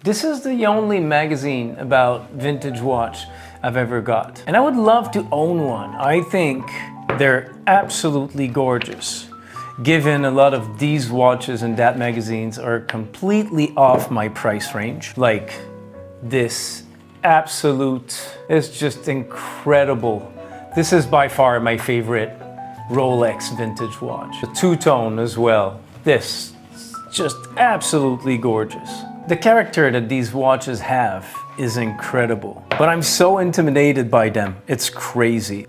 This is the only magazine about vintage watch I've ever got. And I would love to own one. I think they're absolutely gorgeous. Given a lot of these watches and that magazines are completely off my price range. Like this absolute is just incredible. This is by far my favorite Rolex vintage watch. The two-tone as well. This is just absolutely gorgeous. The character that these watches have is incredible, but I'm so intimidated by them. It's crazy.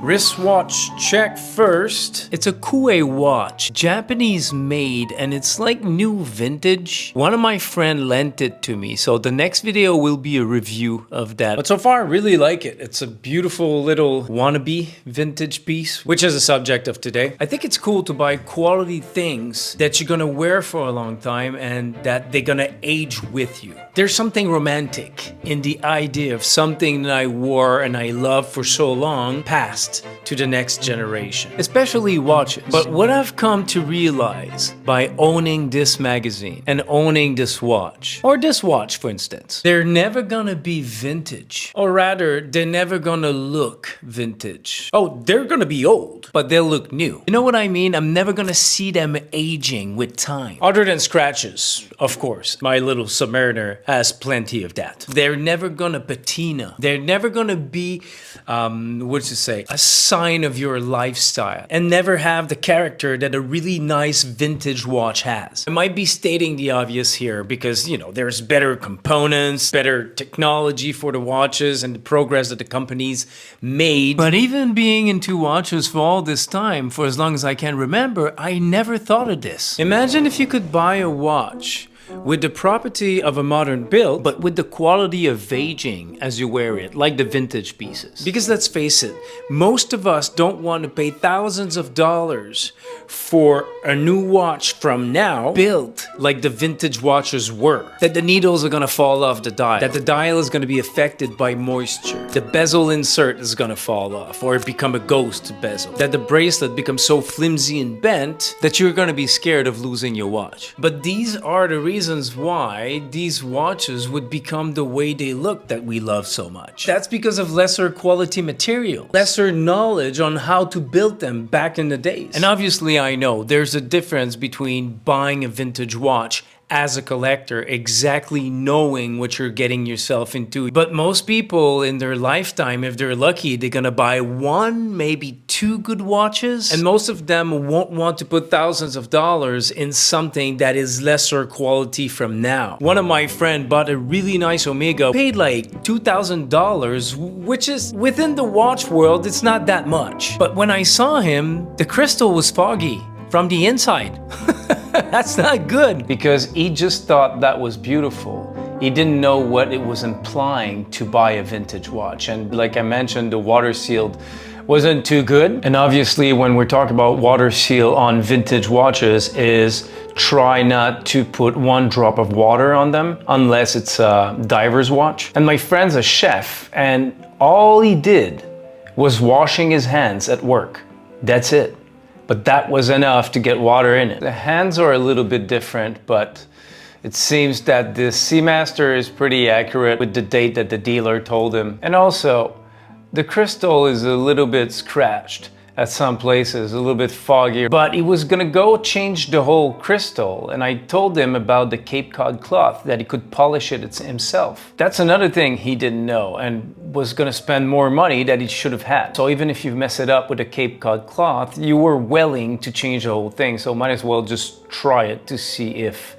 Wristwatch check first. It's a Kue watch, Japanese made, and it's like new vintage. One of my friends lent it to me, so the next video will be a review of that. But so far I really like it. It's a beautiful little wannabe vintage piece, which is the subject of today. I think it's cool to buy quality things that you're gonna wear for a long time and that they're gonna age with you. There's something romantic in the idea of something that I wore and I loved for so long passed to the next generation, especially watches. But what I've come to realize by owning this magazine and owning this watch, or this watch for instance, they're never gonna be vintage, or rather they're never gonna look vintage. Oh, they're gonna be old, but they'll look new. You know what I mean? I'm never gonna see them aging with time. Other than scratches, of course. My little Submariner has plenty of that. They're never gonna patina. They're never gonna be, what's to say, a sign of your lifestyle, and never have the character that a really nice vintage watch has. I might be stating the obvious here because, you know, there's better components, better technology for the watches and the progress that the companies made. But even being into watches for all this time, for as long as I can remember, I never thought of this. Imagine if you could buy a watch with the property of a modern build, but with the quality of aging as you wear it, like the vintage pieces. Because let's face it, most of us don't want to pay thousands of dollars for a new watch from now, built like the vintage watches were. That the needles are gonna fall off the dial, that the dial is gonna be affected by moisture, the bezel insert is gonna fall off or become a ghost bezel, that the bracelet becomes so flimsy and bent that you're gonna be scared of losing your watch. But these are the reasons why these watches would become the way they look that we love so much. That's because of lesser quality material, lesser knowledge on how to build them back in the days. And obviously I know there's a difference between buying a vintage watch as a collector, exactly knowing what you're getting yourself into. But most people in their lifetime, if they're lucky, they're gonna buy one, maybe two good watches. And most of them won't want to put thousands of dollars in something that is lesser quality from now. One of my friends bought a really nice Omega, paid like $2,000, which is within the watch world, it's not that much. But when I saw him, the crystal was foggy from the inside. That's not good. Because he just thought that was beautiful. He didn't know what it was implying to buy a vintage watch. And like I mentioned, the water sealed wasn't too good. And obviously when we're talking about water seal on vintage watches is try not to put one drop of water on them unless it's a diver's watch. And my friend's a chef and all he did was washing his hands at work. That's it. But that was enough to get water in it. The hands are a little bit different, but it seems that the Seamaster is pretty accurate with the date that the dealer told him. And also, the crystal is a little bit scratched at some places, a little bit foggy. But he was gonna go change the whole crystal, and I told him about the Cape Cod cloth, that he could polish it himself. That's another thing he didn't know and was gonna spend more money that he should have had. So even if you mess it up with a Cape Cod cloth, you were willing to change the whole thing, so might as well just try it to see if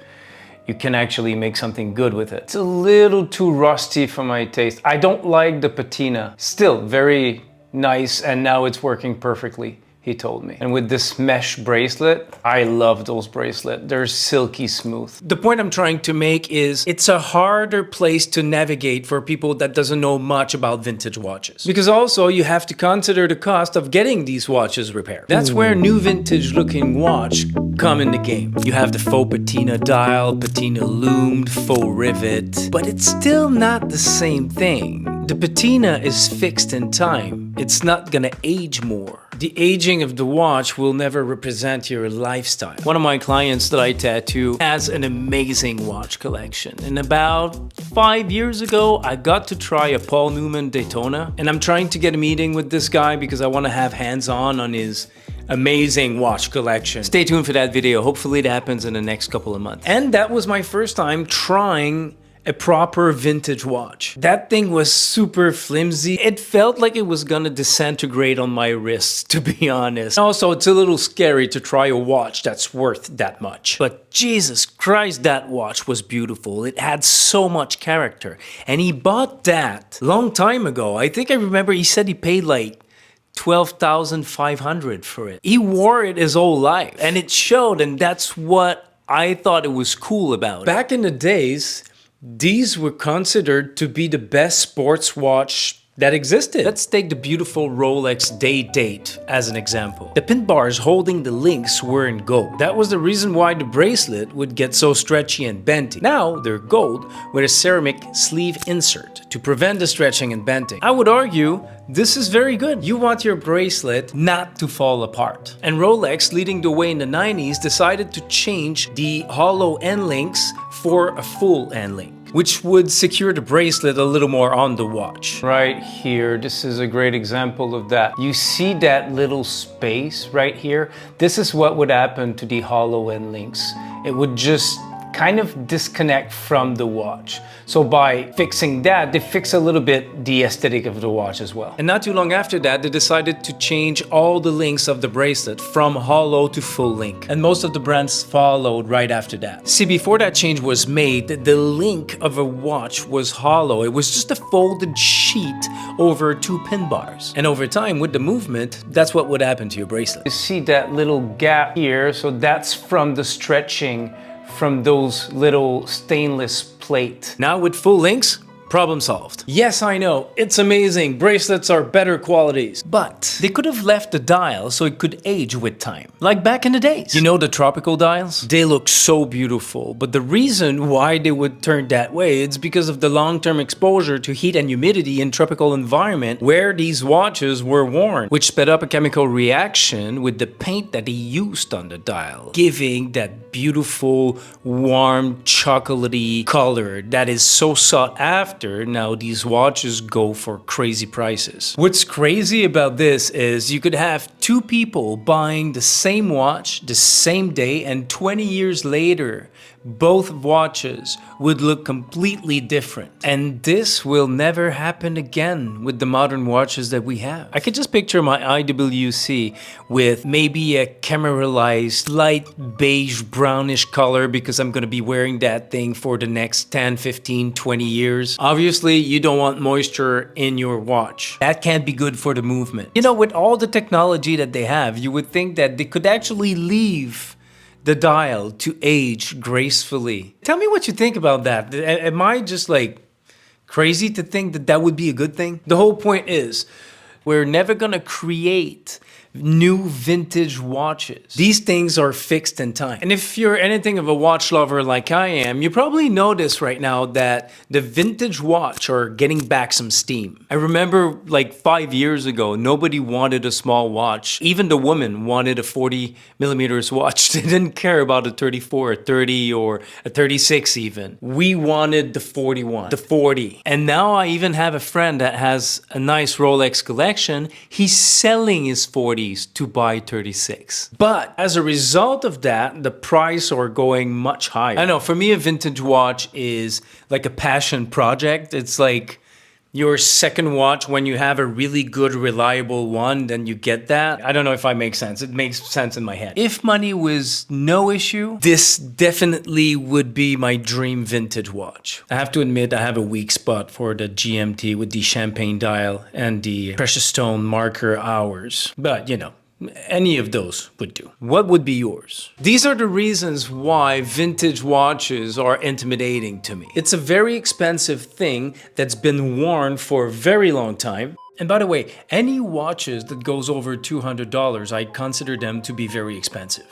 you can actually make something good with it. It's a little too rusty for my taste. I don't like the patina. Still very nice, and now it's working perfectly, he told me. And with this mesh bracelet, I love those bracelets. They're silky smooth. The point I'm trying to make is it's a harder place to navigate for people that doesn't know much about vintage watches. Because also you have to consider the cost of getting these watches repaired. That's where new vintage looking watch come in the game. You have the faux patina dial, patina loomed, faux rivet, but it's still not the same thing The patina is fixed in time. It's not gonna age more. The aging of the watch will never represent your lifestyle. One of my clients that I tattoo has an amazing watch collection. And about 5 years ago, I got to try a Paul Newman Daytona. And I'm trying to get a meeting with this guy because I want to have hands-on on his amazing watch collection. Stay tuned for that video. Hopefully it happens in the next couple of months. And that was my first time trying a proper vintage watch. That thing was super flimsy. It felt like it was gonna disintegrate on my wrists, to be honest. Also, it's a little scary to try a watch that's worth that much. But Jesus Christ, that watch was beautiful. It had so much character. And he bought that long time ago. I think I remember he said he paid like 12,500 for it. He wore it his whole life and it showed, and that's what I thought it was cool about it. Back in the days, these were considered to be the best sports watch that existed. Let's take the beautiful Rolex Day-Date as an example. The pin bars holding the links were in gold. That was the reason why the bracelet would get so stretchy and bendy. Now they're gold with a ceramic sleeve insert to prevent the stretching and bending. I would argue this is very good. You want your bracelet not to fall apart. And Rolex, leading the way in the 90s, decided to change the hollow end links for a full end link, which would secure the bracelet a little more on the watch. Right here, this is a great example of that. You see that little space right here? This is what would happen to the hollow end links. It would just kind of disconnect from the watch. So by fixing that, they fix a little bit the aesthetic of the watch as well. And not too long after that, they decided to change all the links of the bracelet from hollow to full link. And most of the brands followed right after that. See, before that change was made, the link of a watch was hollow. It was just a folded sheet over two pin bars. And over time, with the movement, that's what would happen to your bracelet. You see that little gap here, so that's from the stretching from those little stainless plate. Now with full links, problem solved. Yes, I know, it's amazing. Bracelets are better qualities. But they could have left the dial so it could age with time. Like back in the days. You know the tropical dials? They look so beautiful. But the reason why they would turn that way is because of the long-term exposure to heat and humidity in tropical environment where these watches were worn, which sped up a chemical reaction with the paint that he used on the dial, giving that beautiful, warm, chocolatey color that is so sought after. Now these watches go for crazy prices. What's crazy about this is you could have two people buying the same watch the same day, and 20 years later both watches would look completely different. And this will never happen again with the modern watches that we have. I could just picture my IWC with maybe a cameralized light beige brownish color because I'm gonna be wearing that thing for the next 10, 15, 20 years. Obviously, you don't want moisture in your watch. That can't be good for the movement. You know, with all the technology that they have, you would think that they could actually leave the dial to age gracefully. Tell me what you think about that. Am I just like crazy to think that that would be a good thing? The whole point is, we're never gonna create new vintage watches. These things are fixed in time. And if you're anything of a watch lover like I am, you probably notice right now that the vintage watch are getting back some steam. I remember like 5 years ago, nobody wanted a small watch. Even the woman wanted a 40 millimeters watch. They didn't care about a 34, a 30, or a 36 even. We wanted the 41, the 40. And now I even have a friend that has a nice Rolex collection. He's selling his 40 to buy 36. But as a result of that, the price are going much higher. I know, for me, a vintage watch is like a passion project. It's like your second watch when you have a really good, reliable one, then you get that. I don't know if I make sense. It makes sense in my head. If money was no issue, this definitely would be my dream vintage watch. I have to admit, I have a weak spot for the GMT with the champagne dial and the precious stone marker hours. But, you know, any of those would do. What would be yours? These are the reasons why vintage watches are intimidating to me. It's a very expensive thing that's been worn for a very long time. And by the way, any watches that goes over $200, I consider them to be very expensive.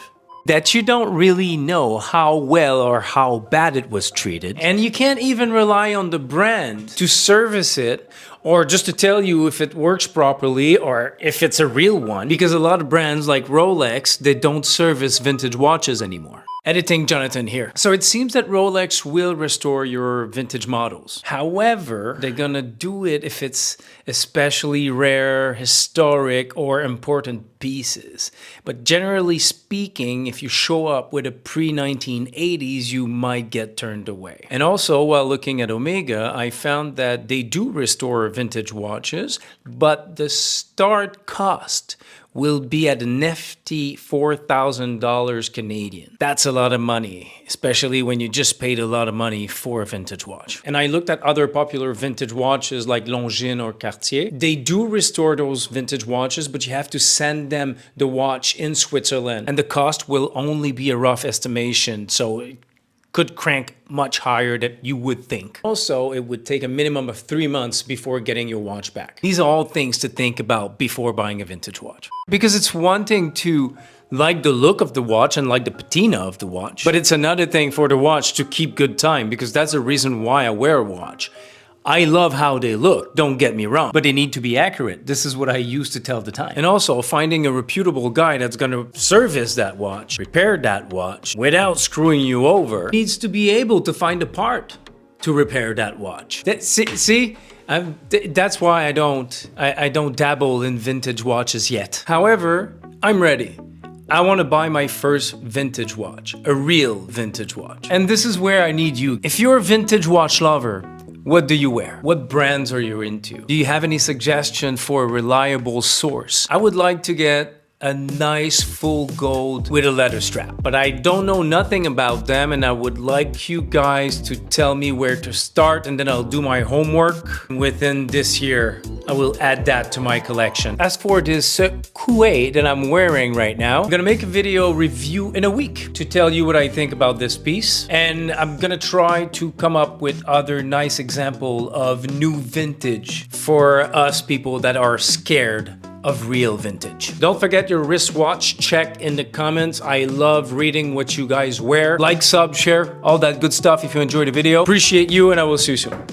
That you don't really know how well or how bad it was treated. And you can't even rely on the brand to service it or just to tell you if it works properly or if it's a real one, because a lot of brands like Rolex, they don't service vintage watches anymore. Editing Jonathan here. So it seems that Rolex will restore your vintage models. However, they're gonna do it if it's especially rare, historic, or important pieces. But generally speaking, if you show up with a pre-1980s, you might get turned away. And also, while looking at Omega, I found that they do restore vintage watches, but the start cost will be at a nifty $4,000 Canadian. That's a lot of money, especially when you just paid a lot of money for a vintage watch. And I looked at other popular vintage watches like Longines or Cartier. They do restore those vintage watches, but you have to send them the watch in Switzerland. And the cost will only be a rough estimation, so it could crank much higher than you would think. Also, it would take a minimum of 3 months before getting your watch back. These are all things to think about before buying a vintage watch. Because it's one thing to like the look of the watch and like the patina of the watch, but it's another thing for the watch to keep good time, because that's the reason why I wear a watch. I love how they look, don't get me wrong, but they need to be accurate. This is what I use to tell the time. And also, finding a reputable guy that's gonna service that watch, repair that watch, without screwing you over, needs to be able to find a part to repair that watch. That's why I don't dabble in vintage watches yet. However, I'm ready. I want to buy my first vintage watch, a real vintage watch. And this is where I need you. If you're a vintage watch lover, what do you wear? What brands are you into? Do you have any suggestion for a reliable source? I would like to get a nice full gold with a leather strap, but I don't know nothing about them, and I would like you guys to tell me where to start, and then I'll do my homework. Within this year, I will add that to my collection. As for this Kuwait that I'm wearing right now, I'm gonna make a video review in a week to tell you what I think about this piece, and I'm gonna try to come up with other nice example of new vintage for us people that are scared of real vintage. Don't forget your wristwatch check in the comments. I love reading what you guys wear. Like, sub, share, all that good stuff if you enjoyed the video. Appreciate you, and I will see you soon.